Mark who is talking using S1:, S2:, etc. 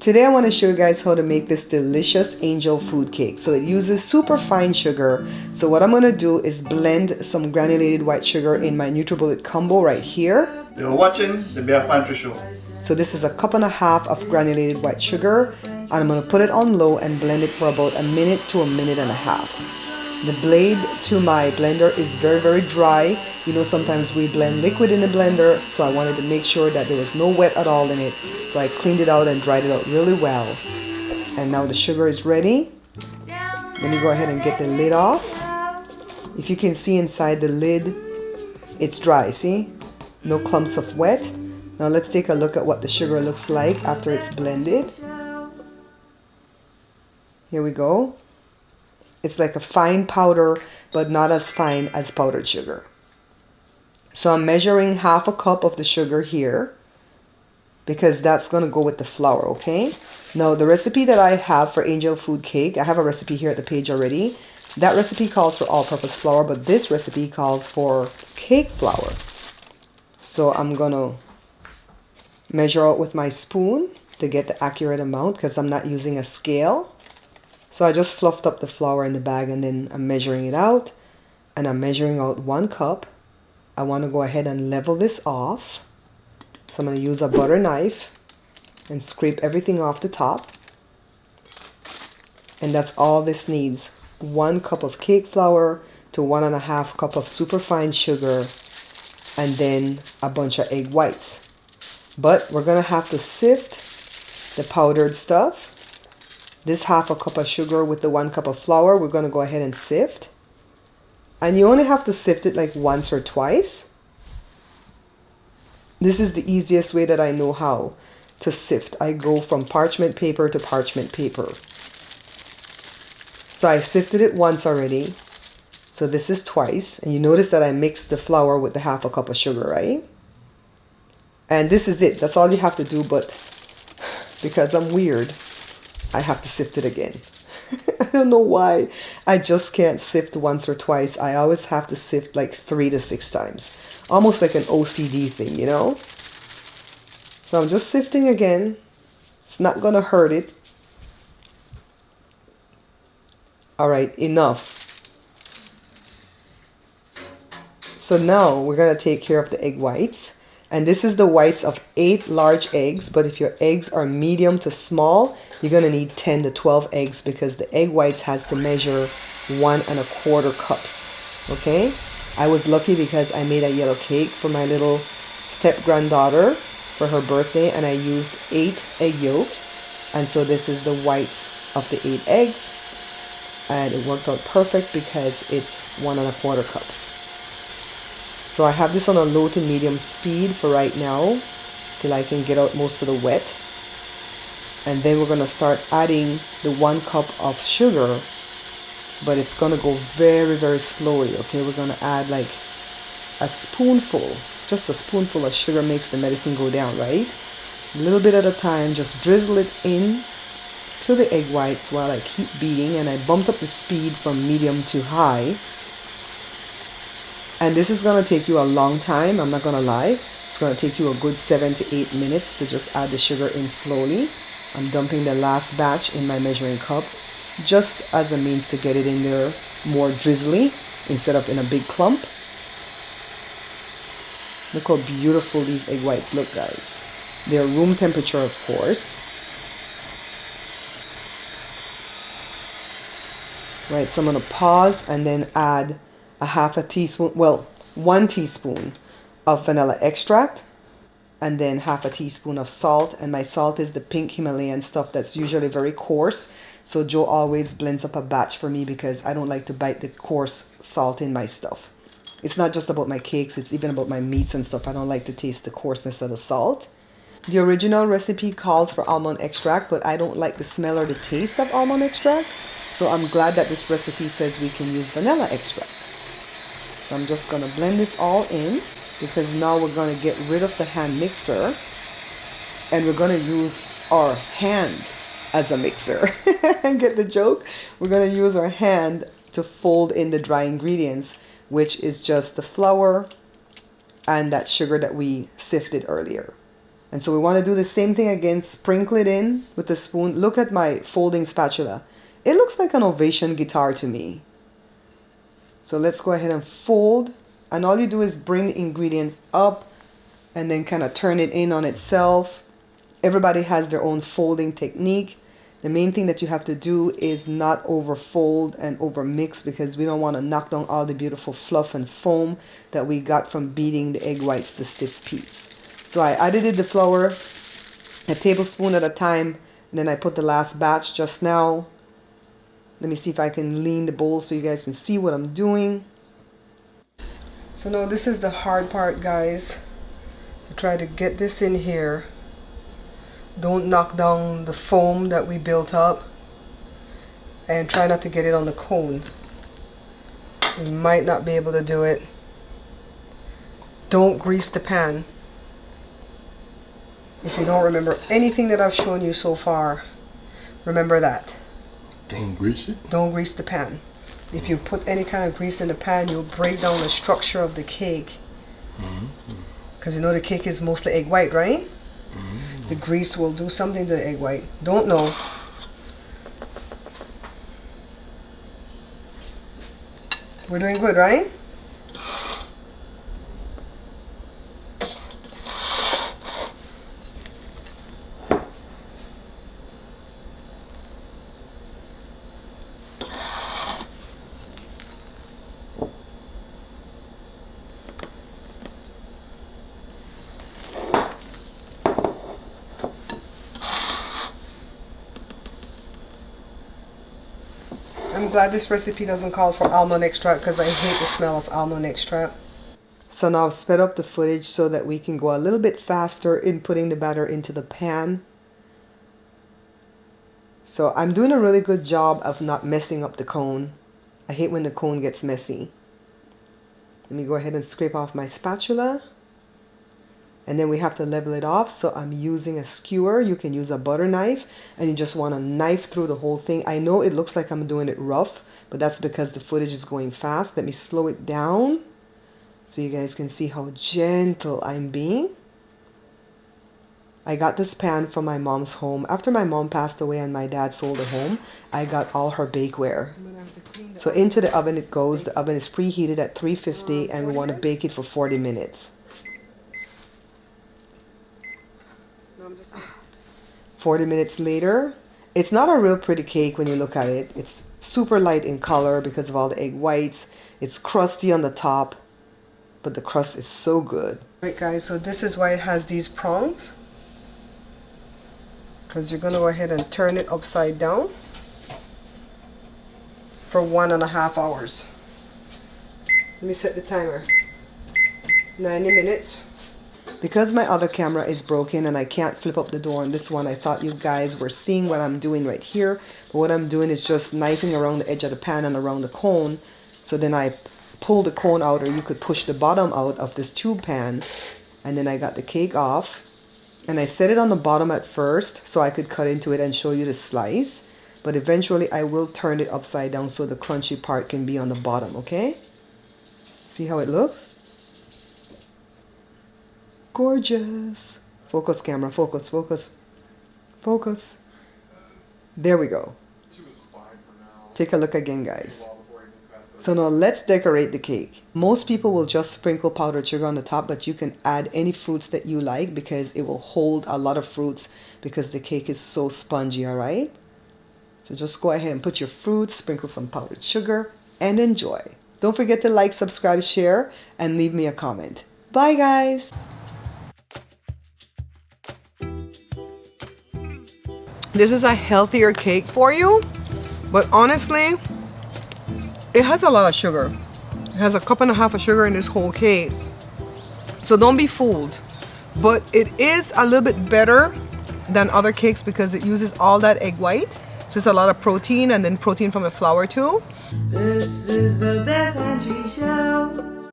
S1: Today I want to show you guys how to make this delicious angel food cake. So it uses super fine sugar. So what I'm going to do is blend some granulated white sugar in my NutriBullet combo right here.
S2: You're watching the Bear Pantry Show.
S1: So this is a cup and a half of granulated white sugar, and I'm going to put it on low and blend it for about a minute to a minute and a half. The blade to my blender is very dry. You know, sometimes we blend liquid in the blender, so I wanted to make sure that there was no wet at all in it. So I cleaned it out and dried it out really well. And now the sugar is ready. Let me go ahead and get the lid off. If you can see inside the lid, it's dry, see? No clumps of wet. Now let's take a look at what the sugar looks like after it's blended. Here we go. It's like a fine powder, but not as fine as powdered sugar. So I'm measuring half a cup of the sugar here because that's going to go with the flour, okay? Now the recipe that I have for angel food cake, I have a recipe here at the page already. That recipe calls for all-purpose flour, but this recipe calls for cake flour. So I'm going to measure out with my spoon to get the accurate amount because I'm not using a scale. So I just fluffed up the flour in the bag and then I'm measuring it out. And I'm measuring out 1 cup. I want to go ahead and level this off. So I'm going to use a butter knife and scrape everything off the top. And that's all this needs. 1 cup of cake flour to 1.5 cup of superfine sugar and then a bunch of egg whites. But we're going to have to sift the powdered stuff. This half a cup of sugar with the 1 cup of flour, we're going to go ahead and sift. And you only have to sift it like once or twice. This is the easiest way that I know how to sift. I go from parchment paper to parchment paper. So I sifted it once already. So this is twice. And you notice that I mixed the flour with the half a cup of sugar, right? And this is it. That's all you have to do, but because I'm weird, I have to sift it again. I don't know why. I just can't sift once or twice. I always have to sift like 3 to 6 times. Almost like an OCD thing, you know? So I'm just sifting again. It's not going to hurt it. All right, enough. So now we're going to take care of the egg whites. And this is the whites of 8 large eggs, but if your eggs are medium to small, you're going to need 10 to 12 eggs because the egg whites has to measure 1.25 cups, okay? I was lucky because I made a yellow cake for my little step-granddaughter for her birthday, and I used 8 egg yolks, and so this is the whites of the 8 eggs, and it worked out perfect because it's 1.25 cups. So I have this on a low to medium speed for right now till I can get out most of the wet. And then we're going to start adding the 1 cup of sugar, but it's going to go very slowly, okay? We're going to add like a spoonful, just a spoonful of sugar makes the medicine go down, right? A little bit at a time, just drizzle it in to the egg whites while I keep beating, and I bumped up the speed from medium to high. And this is going to take you a long time, I'm not going to lie. It's going to take you a good 7 to 8 minutes to just add the sugar in slowly. I'm dumping the last batch in my measuring cup just as a means to get it in there more drizzly instead of in a big clump. Look how beautiful these egg whites look, guys. They're room temperature, of course. Right, so I'm going to pause and then add a 1/2 teaspoon, well, 1 teaspoon of vanilla extract, and then 1/2 teaspoon of salt. And my salt is the pink Himalayan stuff that's usually very coarse. So Joe always blends up a batch for me because I don't like to bite the coarse salt in my stuff. It's not just about my cakes, it's even about my meats and stuff. I don't like to taste the coarseness of the salt. The original recipe calls for almond extract, but I don't like the smell or the taste of almond extract. So I'm glad that this recipe says we can use vanilla extract. So I'm just going to blend this all in because now we're going to get rid of the hand mixer and we're going to use our hand as a mixer. Get the joke? We're going to use our hand to fold in the dry ingredients, which is just the flour and that sugar that we sifted earlier. And so we want to do the same thing again. Sprinkle it in with the spoon. Look at my folding spatula. It looks like an Ovation guitar to me. So let's go ahead and fold. And all you do is bring the ingredients up and then kind of turn it in on itself. Everybody has their own folding technique. The main thing that you have to do is not overfold and overmix, because we don't want to knock down all the beautiful fluff and foam that we got from beating the egg whites to stiff peaks. So I added the flour a tablespoon at a time, and then I put the last batch just now. Let me see if I can lean the bowl so you guys can see what I'm doing. So now this is the hard part, guys. To try to get this in here. Don't knock down the foam that we built up, and try not to get it on the cone. You might not be able to do it. Don't grease the pan. If you don't remember anything that I've shown you so far, remember that.
S3: Don't grease it?
S1: Don't grease the pan. If you put any kind of grease in the pan, you'll break down the structure of the cake. Because you know the cake is mostly egg white, right? The grease will do something to the egg white. Don't know. We're doing good, right? I'm glad this recipe doesn't call for almond extract, because I hate the smell of almond extract. So now I've sped up the footage so that we can go a little bit faster in putting the batter into the pan. So I'm doing a really good job of not messing up the cone. I hate when the cone gets messy. Let me go ahead and scrape off my spatula. And then we have to level it off, so I'm using a skewer. You can use a butter knife, and you just want to knife through the whole thing. I know it looks like I'm doing it rough, but that's because the footage is going fast. Let me slow it down so you guys can see how gentle I'm being. I got this pan from my mom's home. After my mom passed away and my dad sold the home, I got all her bakeware. So into the oven it goes. The oven is preheated at 350, and we want to bake it for 40 minutes. 40 minutes later, it's not a real pretty cake when you look at it. It's super light in color because of all the egg whites. It's crusty on the top, but the crust is so good. Right, guys, so this is why it has these prongs, because you're going to go ahead and turn it upside down for 1.5 hours. Let me set the timer. 90 minutes. Because my other camera is broken and I can't flip up the door on this one, I thought you guys were seeing what I'm doing right here. But what I'm doing is just knifing around the edge of the pan and around the cone. So then I pull the cone out, or you could push the bottom out of this tube pan. And then I got the cake off. And I set it on the bottom at first so I could cut into it and show you the slice. But eventually I will turn it upside down so the crunchy part can be on the bottom, okay? See how it looks? Gorgeous. Focus, camera. Focus, focus, focus. There we go. Take a look again, guys. So now let's decorate the cake. Most people will just sprinkle powdered sugar on the top, but you can add any fruits that you like because it will hold a lot of fruits because the cake is so spongy, all right? So just go ahead and put your fruits, sprinkle some powdered sugar, and enjoy. Don't forget to like, subscribe, share, and leave me a comment. Bye, guys. This is a healthier cake for you, but honestly, it has a lot of sugar. It has 1.5 cups of sugar in this whole cake. So don't be fooled. But it is a little bit better than other cakes because it uses all that egg white. So it's a lot of protein, and then protein from the flour too.
S4: This is the Beth Andrews Show.